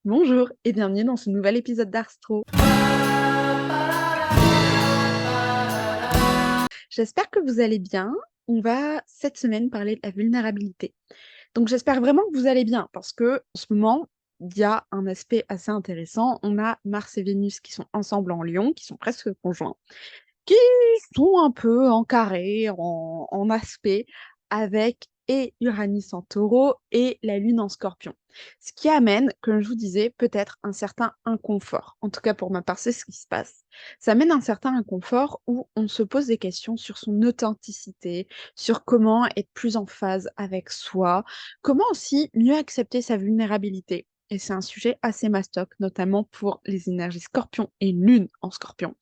Bonjour et bienvenue dans ce nouvel épisode d'Arstro. J'espère que vous allez bien. On va cette semaine parler de la vulnérabilité. Donc j'espère vraiment que vous allez bien parce que en ce moment, il y a un aspect assez intéressant. On a Mars et Vénus qui sont ensemble en Lion, qui sont presque conjoints, qui sont un peu en carré, en aspect, avec et Uranus en taureau et la Lune en scorpion. Ce qui amène, comme je vous disais, peut-être un certain inconfort. En tout cas, pour ma part, c'est ce qui se passe. Ça amène un certain inconfort où on se pose des questions sur son authenticité, sur comment être plus en phase avec soi, comment aussi mieux accepter sa vulnérabilité. Et c'est un sujet assez mastoc, notamment pour les énergies scorpion et lune en scorpion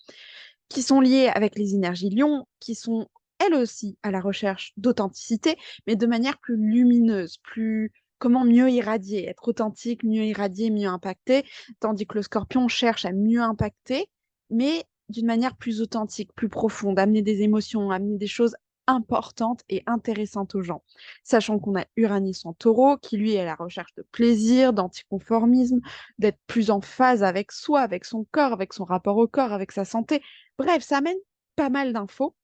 qui sont liées avec les énergies lion, qui sont elles aussi à la recherche d'authenticité, mais de manière plus lumineuse, plus comment mieux irradier, être authentique, mieux irradier, mieux impacter, tandis que le scorpion cherche à mieux impacter, mais d'une manière plus authentique, plus profonde, amener des émotions, amener des choses importantes et intéressantes aux gens. Sachant qu'on a Uranus en taureau, qui lui est à la recherche de plaisir, d'anticonformisme, d'être plus en phase avec soi, avec son corps, avec son rapport au corps, avec sa santé. Bref, ça amène pas mal d'infos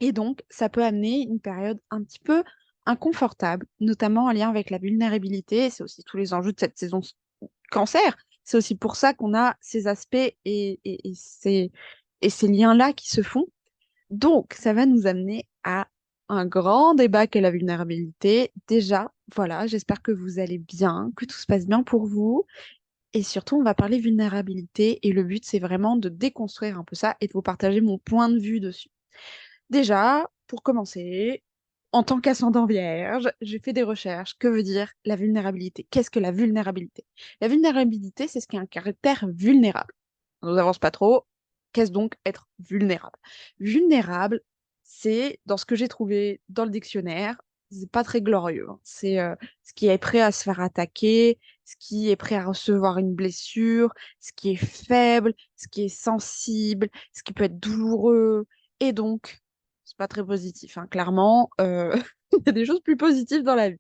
et donc ça peut amener une période un petit peu inconfortable, notamment en lien avec la vulnérabilité. C'est aussi tous les enjeux de cette saison cancer. C'est aussi pour ça qu'on a ces aspects et ces liens-là qui se font. Donc, ça va nous amener à un grand débat qu'est la vulnérabilité. Déjà, voilà, j'espère que vous allez bien, que tout se passe bien pour vous. Et surtout, on va parler vulnérabilité et le but, c'est vraiment de déconstruire un peu ça et de vous partager mon point de vue dessus. Déjà, pour commencer, en tant qu'ascendant vierge, j'ai fait des recherches. Que veut dire la vulnérabilité? Qu'est-ce que la vulnérabilité? La vulnérabilité, c'est ce qui est un caractère vulnérable. On n'avance pas trop. Qu'est-ce donc être vulnérable? Vulnérable, c'est, dans ce que j'ai trouvé dans le dictionnaire, c'est pas très glorieux, hein. C'est ce qui est prêt à se faire attaquer, ce qui est prêt à recevoir une blessure, ce qui est faible, ce qui est sensible, ce qui peut être douloureux. Et donc, c'est pas très positif, hein. Clairement, il y a des choses plus positives dans la vie.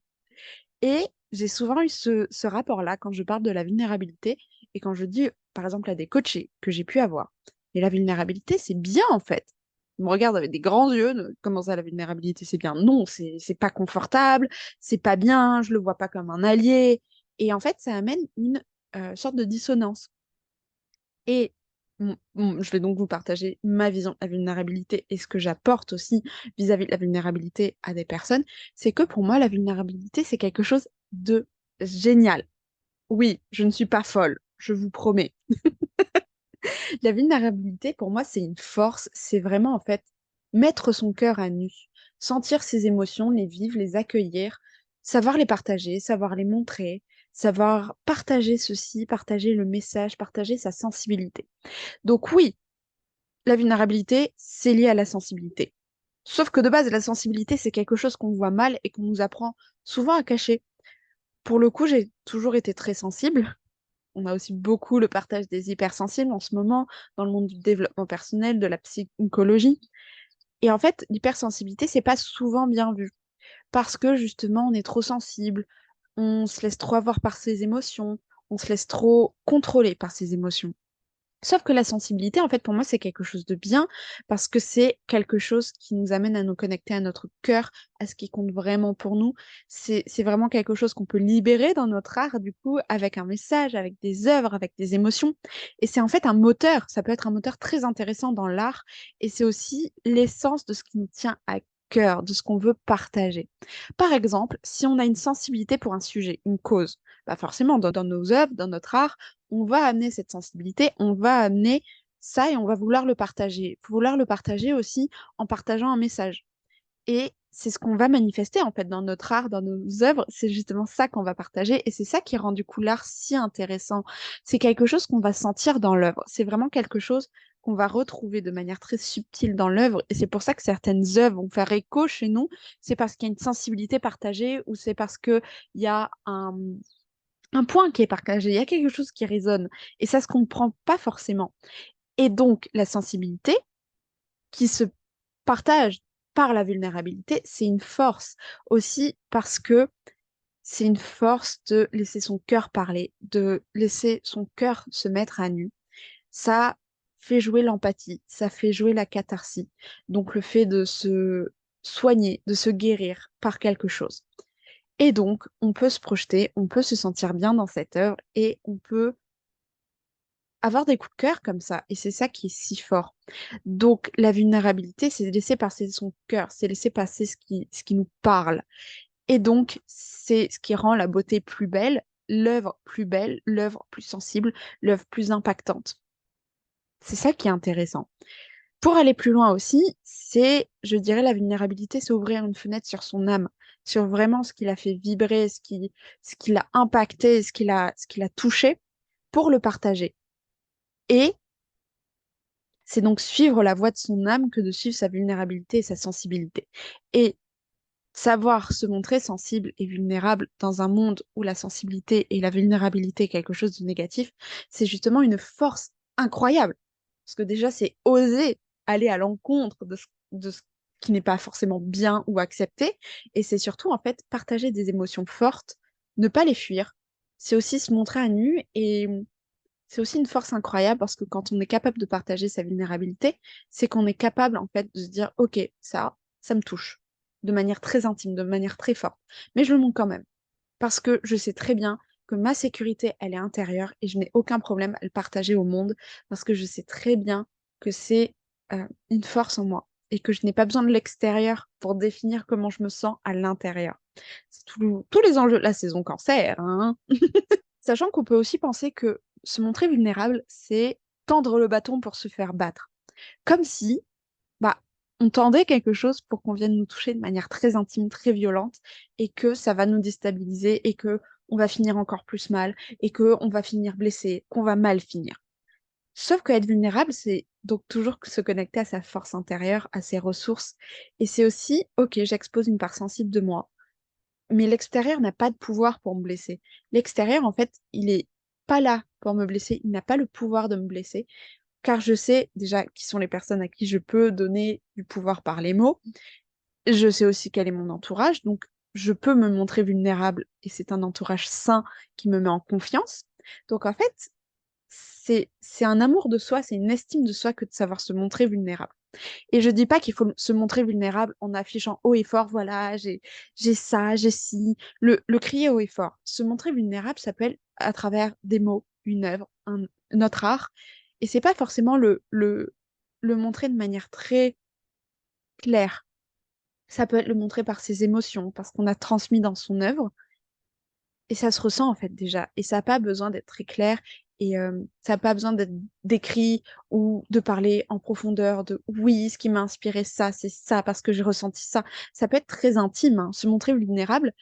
Et j'ai souvent eu ce rapport-là quand je parle de la vulnérabilité et quand je dis, par exemple, à des coachés que j'ai pu avoir. Et la vulnérabilité, c'est bien en fait. Ils me regardent avec des grands yeux. Comment ça, la vulnérabilité, c'est bien? Non, c'est pas confortable, c'est pas bien, je le vois pas comme un allié. Et en fait, ça amène une sorte de dissonance. Et je vais donc vous partager ma vision de la vulnérabilité et ce que j'apporte aussi vis-à-vis de la vulnérabilité à des personnes. C'est que pour moi, la vulnérabilité, c'est quelque chose de génial. Oui, je ne suis pas folle, je vous promets. La vulnérabilité, pour moi, c'est une force. C'est vraiment, en fait, mettre son cœur à nu, sentir ses émotions, les vivre, les accueillir, savoir les partager, savoir les montrer, savoir partager ceci, partager le message, partager sa sensibilité. Donc oui, la vulnérabilité, c'est lié à la sensibilité. Sauf que de base, la sensibilité, c'est quelque chose qu'on voit mal et qu'on nous apprend souvent à cacher. Pour le coup, j'ai toujours été très sensible. On a aussi beaucoup le partage des hypersensibles en ce moment dans le monde du développement personnel, de la psychologie. Et en fait, l'hypersensibilité, c'est pas souvent bien vu parce que justement, on est trop sensible, on se laisse trop avoir par ses émotions, on se laisse trop contrôler par ses émotions. Sauf que la sensibilité, en fait, pour moi, c'est quelque chose de bien parce que c'est quelque chose qui nous amène à nous connecter à notre cœur, à ce qui compte vraiment pour nous. C'est vraiment quelque chose qu'on peut libérer dans notre art, du coup, avec un message, avec des œuvres, avec des émotions. Et c'est en fait un moteur. Ça peut être un moteur très intéressant dans l'art. Et c'est aussi l'essence de ce qui nous tient à cœur, de ce qu'on veut partager. Par exemple, si on a une sensibilité pour un sujet, une cause, bah forcément, dans nos œuvres, dans notre art, on va amener cette sensibilité, on va amener ça et on va vouloir le partager. Vouloir le partager aussi en partageant un message. Et c'est ce qu'on va manifester en fait dans notre art, dans nos œuvres. C'est justement ça qu'on va partager et c'est ça qui rend du coup l'art si intéressant. C'est quelque chose qu'on va sentir dans l'œuvre. C'est vraiment quelque chose qu'on va retrouver de manière très subtile dans l'œuvre. Et c'est pour ça que certaines œuvres vont faire écho chez nous. C'est parce qu'il y a une sensibilité partagée ou c'est parce qu'il y a un point qui est partagé, il y a quelque chose qui résonne. Et ça se comprend pas forcément. Et donc, la sensibilité qui se partage par la vulnérabilité, c'est une force aussi parce que c'est une force de laisser son cœur parler, de laisser son cœur se mettre à nu. Ça fait jouer l'empathie, ça fait jouer la catharsis. Donc le fait de se soigner, de se guérir par quelque chose. Et donc, on peut se projeter, on peut se sentir bien dans cette œuvre et on peut avoir des coups de cœur comme ça. Et c'est ça qui est si fort. Donc, la vulnérabilité, c'est laisser passer son cœur, c'est laisser passer ce qui nous parle. Et donc, c'est ce qui rend la beauté plus belle, l'œuvre plus sensible, l'œuvre plus impactante. C'est ça qui est intéressant. Pour aller plus loin aussi, je dirais, la vulnérabilité, c'est ouvrir une fenêtre sur son âme, sur vraiment ce qui l'a fait vibrer, ce qui l'a impacté, ce qui l'a touché, pour le partager. Et c'est donc suivre la voie de son âme que de suivre sa vulnérabilité et sa sensibilité. Et savoir se montrer sensible et vulnérable dans un monde où la sensibilité et la vulnérabilité est quelque chose de négatif, c'est justement une force incroyable. Parce que déjà, c'est oser aller à l'encontre de ce qui n'est pas forcément bien ou accepté. Et c'est surtout, en fait, partager des émotions fortes, ne pas les fuir. C'est aussi se montrer à nu et c'est aussi une force incroyable parce que quand on est capable de partager sa vulnérabilité, c'est qu'on est capable en fait de se dire, OK, ça me touche de manière très intime, de manière très forte, mais je le montre quand même parce que je sais très bien que ma sécurité, elle est intérieure et je n'ai aucun problème à le partager au monde parce que je sais très bien que c'est une force en moi et que je n'ai pas besoin de l'extérieur pour définir comment je me sens à l'intérieur. C'est tous les enjeux de la saison cancer, hein. Sachant qu'on peut aussi penser que se montrer vulnérable, c'est tendre le bâton pour se faire battre. Comme si, bah, on tendait quelque chose pour qu'on vienne nous toucher de manière très intime, très violente, et que ça va nous déstabiliser, et que on va finir encore plus mal, et que on va finir blessé, qu'on va mal finir. Sauf qu'être vulnérable, c'est donc toujours se connecter à sa force intérieure, à ses ressources, et c'est aussi, ok, j'expose une part sensible de moi, mais l'extérieur n'a pas de pouvoir pour me blesser. L'extérieur, en fait, il est pas là pour me blesser, il n'a pas le pouvoir de me blesser, car je sais déjà qui sont les personnes à qui je peux donner du pouvoir par les mots. Je sais aussi quel est mon entourage, donc je peux me montrer vulnérable et c'est un entourage sain qui me met en confiance. Donc en fait, c'est un amour de soi, c'est une estime de soi que de savoir se montrer vulnérable. Et je dis pas qu'il faut se montrer vulnérable en affichant haut et fort, voilà, j'ai ça, j'ai ci, le crier haut et fort. Se montrer vulnérable, ça peut être à travers des mots, une œuvre, notre art. Et c'est pas forcément le montrer de manière très claire. Ça peut être le montrer par ses émotions, parce qu'on a transmis dans son œuvre. Et ça se ressent en fait déjà. Et ça n'a pas besoin d'être très clair et ça n'a pas besoin d'être décrit ou de parler en profondeur de oui, ce qui m'a inspiré ça, c'est ça, parce que j'ai ressenti ça. Ça peut être très intime, hein. Se montrer vulnérable,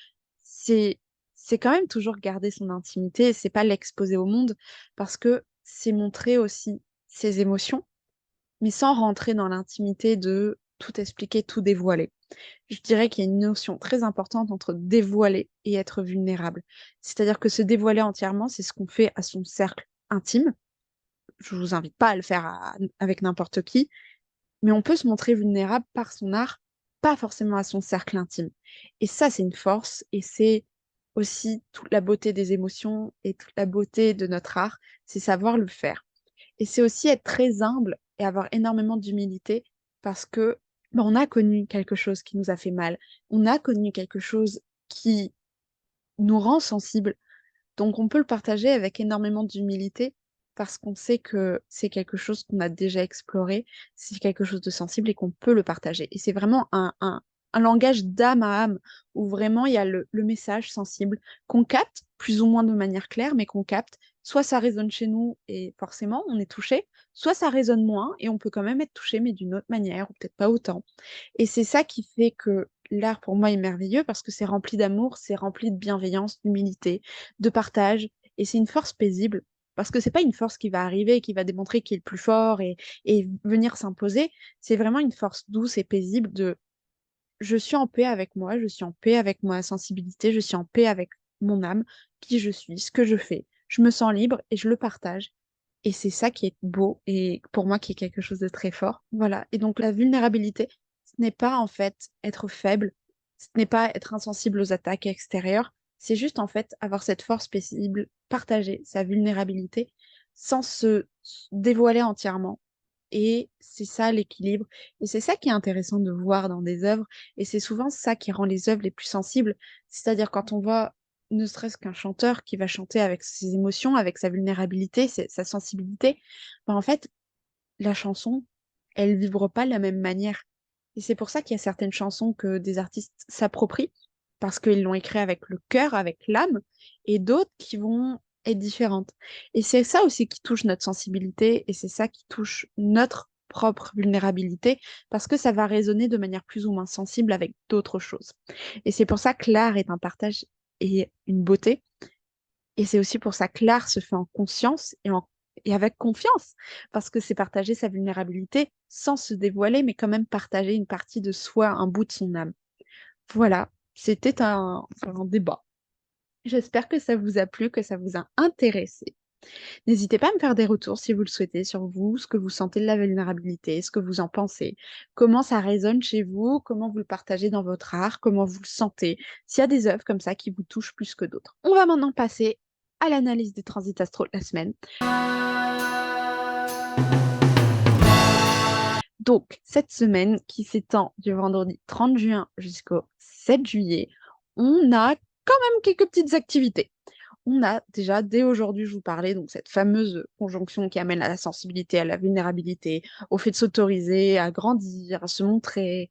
c'est c'est quand même toujours garder son intimité, c'est pas l'exposer au monde, parce que c'est montrer aussi ses émotions, mais sans rentrer dans l'intimité de tout expliquer, tout dévoiler. Je dirais qu'il y a une notion très importante entre dévoiler et être vulnérable. C'est-à-dire que se dévoiler entièrement, c'est ce qu'on fait à son cercle intime. Je vous invite pas à le faire avec n'importe qui, mais on peut se montrer vulnérable par son art, pas forcément à son cercle intime. Et ça, c'est une force, et c'est aussi toute la beauté des émotions et toute la beauté de notre art, c'est savoir le faire. Et c'est aussi être très humble et avoir énormément d'humilité parce que on a connu quelque chose qui nous a fait mal. On a connu quelque chose qui nous rend sensibles. Donc on peut le partager avec énormément d'humilité parce qu'on sait que c'est quelque chose qu'on a déjà exploré, c'est quelque chose de sensible et qu'on peut le partager. Et c'est vraiment un langage d'âme à âme où vraiment il y a le message sensible qu'on capte plus ou moins de manière claire, mais qu'on capte. Soit ça résonne chez nous et forcément on est touché, soit ça résonne moins et on peut quand même être touché, mais d'une autre manière ou peut-être pas autant. Et c'est ça qui fait que l'art pour moi est merveilleux parce que c'est rempli d'amour, c'est rempli de bienveillance, d'humilité, de partage, et c'est une force paisible, parce que c'est pas une force qui va arriver et qui va démontrer qui est le plus fort et venir s'imposer, c'est vraiment une force douce et paisible de je suis en paix avec moi, je suis en paix avec ma sensibilité, je suis en paix avec mon âme, qui je suis, ce que je fais. Je me sens libre et je le partage. Et c'est ça qui est beau et pour moi qui est quelque chose de très fort. Voilà. Et donc la vulnérabilité, ce n'est pas en fait être faible, ce n'est pas être insensible aux attaques extérieures, C'est juste en fait avoir cette force paisible, partager sa vulnérabilité sans se dévoiler entièrement. Et c'est ça l'équilibre. Et c'est ça qui est intéressant de voir dans des œuvres. Et c'est souvent ça qui rend les œuvres les plus sensibles. C'est-à-dire quand on voit ne serait-ce qu'un chanteur qui va chanter avec ses émotions, avec sa vulnérabilité, sa sensibilité, ben en fait, la chanson, elle vibre pas de la même manière. Et c'est pour ça qu'il y a certaines chansons que des artistes s'approprient, parce qu'ils l'ont écrit avec le cœur, avec l'âme, et d'autres qui vont être différentes. Et c'est ça aussi qui touche notre sensibilité, et c'est ça qui touche notre propre vulnérabilité, parce que ça va résonner de manière plus ou moins sensible avec d'autres choses. Et c'est pour ça que l'art est un partage et une beauté, et c'est aussi pour ça que l'art se fait en conscience et avec confiance, parce que c'est partager sa vulnérabilité sans se dévoiler, mais quand même partager une partie de soi, un bout de son âme. Voilà, c'était un débat. J'espère que ça vous a plu, que ça vous a intéressé. N'hésitez pas à me faire des retours si vous le souhaitez sur vous, ce que vous sentez de la vulnérabilité, ce que vous en pensez, comment ça résonne chez vous, comment vous le partagez dans votre art, comment vous le sentez, s'il y a des œuvres comme ça qui vous touchent plus que d'autres. On va maintenant passer à l'analyse des transits astro de la semaine. Donc, cette semaine qui s'étend du vendredi 30 juin jusqu'au 7 juillet, on a quand même quelques petites activités. On a déjà, dès aujourd'hui, je vous parlais, donc cette fameuse conjonction qui amène à la sensibilité, à la vulnérabilité, au fait de s'autoriser, à grandir, à se montrer.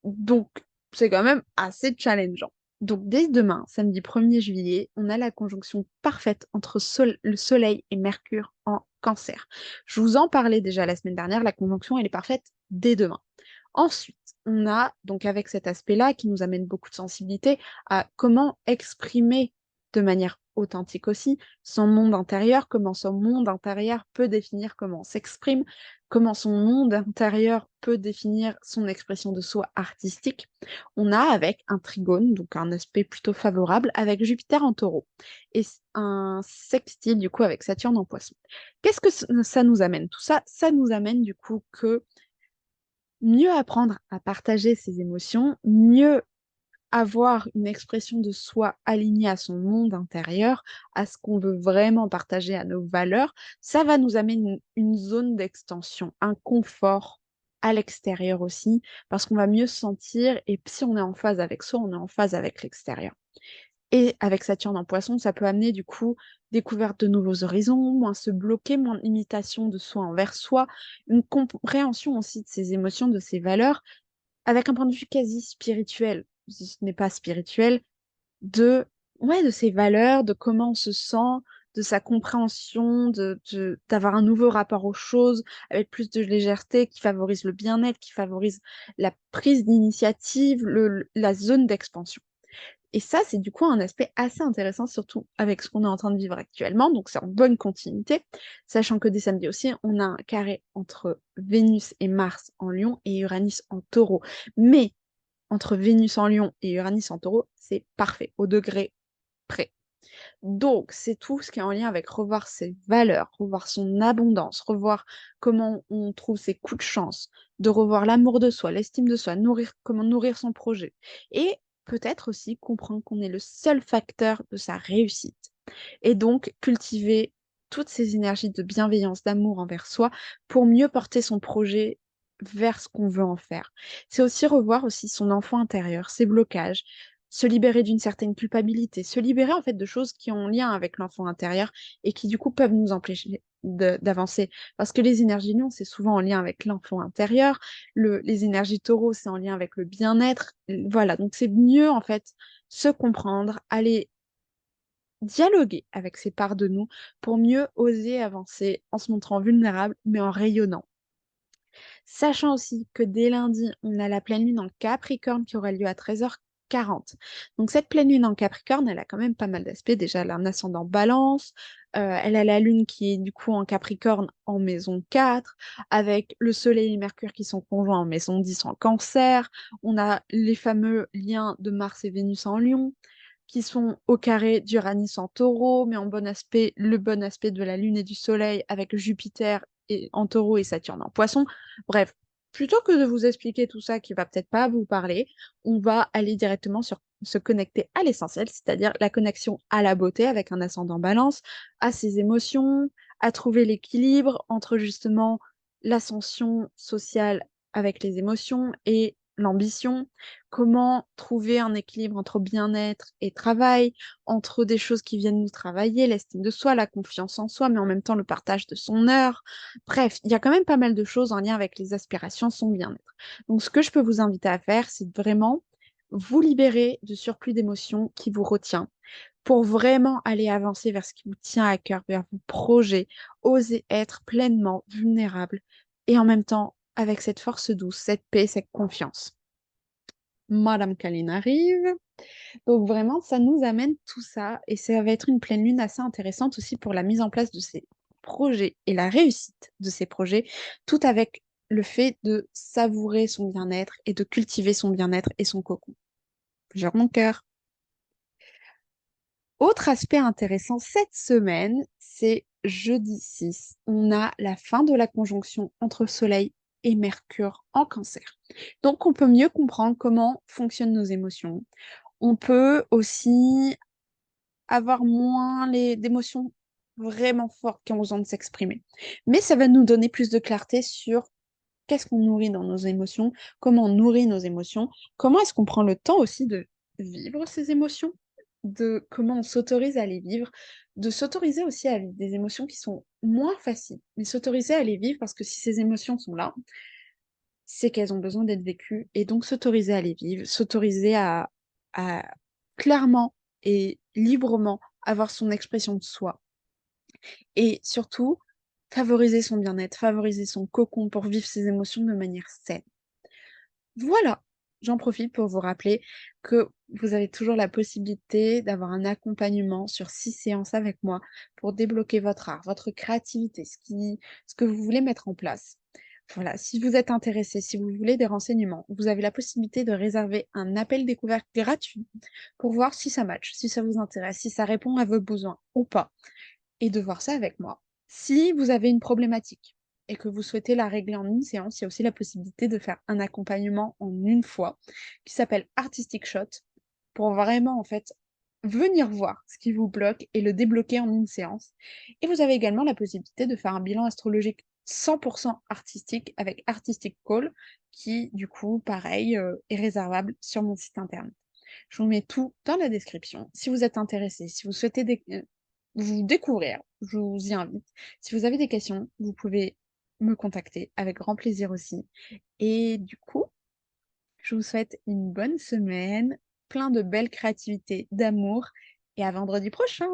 Donc, c'est quand même assez challengeant. Donc, dès demain, samedi 1er juillet, on a la conjonction parfaite entre le Soleil et Mercure en Cancer. Je vous en parlais déjà la semaine dernière, la conjonction, elle est parfaite dès demain. Ensuite, on a donc avec cet aspect-là qui nous amène beaucoup de sensibilité à comment exprimer de manière authentique aussi son monde intérieur, comment son monde intérieur peut définir comment on s'exprime, comment son monde intérieur peut définir son expression de soi artistique. On a avec un trigone, donc un aspect plutôt favorable, avec Jupiter en taureau, et un sextile du coup avec Saturne en poisson. Qu'est-ce que ça nous amène? Tout ça, ça nous amène du coup que mieux apprendre à partager ses émotions, mieux avoir une expression de soi alignée à son monde intérieur, à ce qu'on veut vraiment partager, à nos valeurs, ça va nous amener une zone d'extension, un confort à l'extérieur aussi, parce qu'on va mieux se sentir, et si on est en phase avec soi, on est en phase avec l'extérieur. Et avec Saturne en poisson, ça peut amener du coup découverte de nouveaux horizons, moins se bloquer, moins d'imitation de soi envers soi, une compréhension aussi de ses émotions, de ses valeurs, avec un point de vue quasi spirituel, si ce n'est pas spirituel, de, ouais, de ses valeurs, de comment on se sent, de sa compréhension, d'avoir un nouveau rapport aux choses, avec plus de légèreté, qui favorise le bien-être, qui favorise la prise d'initiative, la zone d'expansion. Et ça, c'est du coup un aspect assez intéressant, surtout avec ce qu'on est en train de vivre actuellement. Donc, c'est en bonne continuité, sachant que dès samedi aussi, on a un carré entre Vénus et Mars en Lion et Uranus en Taureau. Mais entre Vénus en Lion et Uranus en Taureau, c'est parfait, au degré près. Donc, c'est tout ce qui est en lien avec revoir ses valeurs, revoir son abondance, revoir comment on trouve ses coups de chance, de revoir l'amour de soi, l'estime de soi, comment nourrir son projet. Et peut-être aussi comprendre qu'on est le seul facteur de sa réussite. Et donc, cultiver toutes ces énergies de bienveillance, d'amour envers soi pour mieux porter son projet vers ce qu'on veut en faire. C'est aussi revoir aussi son enfant intérieur, ses blocages, se libérer d'une certaine culpabilité, se libérer en fait de choses qui ont lien avec l'enfant intérieur et qui du coup peuvent nous empêcher d'avancer. Parce que les énergies lions, c'est souvent en lien avec l'enfant intérieur, les énergies taureaux, c'est en lien avec le bien-être. Voilà, donc c'est mieux en fait se comprendre, aller dialoguer avec ces parts de nous pour mieux oser avancer en se montrant vulnérable mais en rayonnant. Sachant aussi que dès lundi, on a la pleine lune en Capricorne qui aura lieu à 13h40. Donc cette pleine lune en Capricorne, elle a quand même pas mal d'aspects. Déjà, elle a un ascendant balance, elle a la lune qui est du coup en Capricorne en maison 4, avec le soleil et Mercure qui sont conjoints en maison 10 en Cancer. On a les fameux liens de Mars et Vénus en Lion qui sont au carré d'Uranus en taureau, mais en bon aspect, le bon aspect de la Lune et du Soleil avec Jupiter en taureau et Saturne en poisson. Bref, plutôt que de vous expliquer tout ça qui va peut-être pas vous parler, on va aller directement sur se connecter à l'essentiel, c'est-à-dire la connexion à la beauté avec un ascendant balance, à ses émotions, à trouver l'équilibre entre justement l'ascension sociale avec les émotions et l'ambition, comment trouver un équilibre entre bien-être et travail, entre des choses qui viennent nous travailler, l'estime de soi, la confiance en soi, mais en même temps le partage de son heure. Bref, il y a quand même pas mal de choses en lien avec les aspirations, son bien-être. Donc, ce que je peux vous inviter à faire, c'est vraiment vous libérer de surplus d'émotions qui vous retient pour vraiment aller avancer vers ce qui vous tient à cœur, vers vos projets, oser être pleinement vulnérable et en même temps avec cette force douce, cette paix, cette confiance. Madame Kaline arrive. Donc vraiment, ça nous amène tout ça et ça va être une pleine lune assez intéressante aussi pour la mise en place de ces projets et la réussite de ces projets, tout avec le fait de savourer son bien-être et de cultiver son bien-être et son cocon. Genre mon cœur. Autre aspect intéressant cette semaine, c'est jeudi 6. On a la fin de la conjonction entre Soleil et Mercure en Cancer. Donc on peut mieux comprendre comment fonctionnent nos émotions. On peut aussi avoir moins d'émotions vraiment fortes qui ont besoin de s'exprimer. Mais ça va nous donner plus de clarté sur qu'est-ce qu'on nourrit dans nos émotions, comment on nourrit nos émotions, comment est-ce qu'on prend le temps aussi de vivre ces émotions, de comment on s'autorise à les vivre, de s'autoriser aussi à vivre des émotions qui sont moins faciles, mais s'autoriser à les vivre parce que si ces émotions sont là, c'est qu'elles ont besoin d'être vécues et donc s'autoriser à les vivre, s'autoriser à clairement et librement avoir son expression de soi et surtout favoriser son bien-être, favoriser son cocon pour vivre ses émotions de manière saine. Voilà, j'en profite pour vous rappeler que vous avez toujours la possibilité d'avoir un accompagnement sur 6 séances avec moi pour débloquer votre art, votre créativité, ce que vous voulez mettre en place. Voilà, si vous êtes intéressé, si vous voulez des renseignements, vous avez la possibilité de réserver un appel découverte gratuit pour voir si ça match, si ça vous intéresse, si ça répond à vos besoins ou pas, et de voir ça avec moi. Si vous avez une problématique et que vous souhaitez la régler en une séance, il y a aussi la possibilité de faire un accompagnement en une fois qui s'appelle Artistic Shot pour vraiment en fait venir voir ce qui vous bloque et le débloquer en une séance. Et vous avez également la possibilité de faire un bilan astrologique 100% artistique avec Artistic Call qui du coup pareil est réservable sur mon site internet. Je vous mets tout dans la description. Si vous êtes intéressé, si vous souhaitez vous découvrir, je vous y invite. Si vous avez des questions, vous pouvez me contacter avec grand plaisir aussi. Et du coup, je vous souhaite une bonne semaine, plein de belle créativité, d'amour et à vendredi prochain.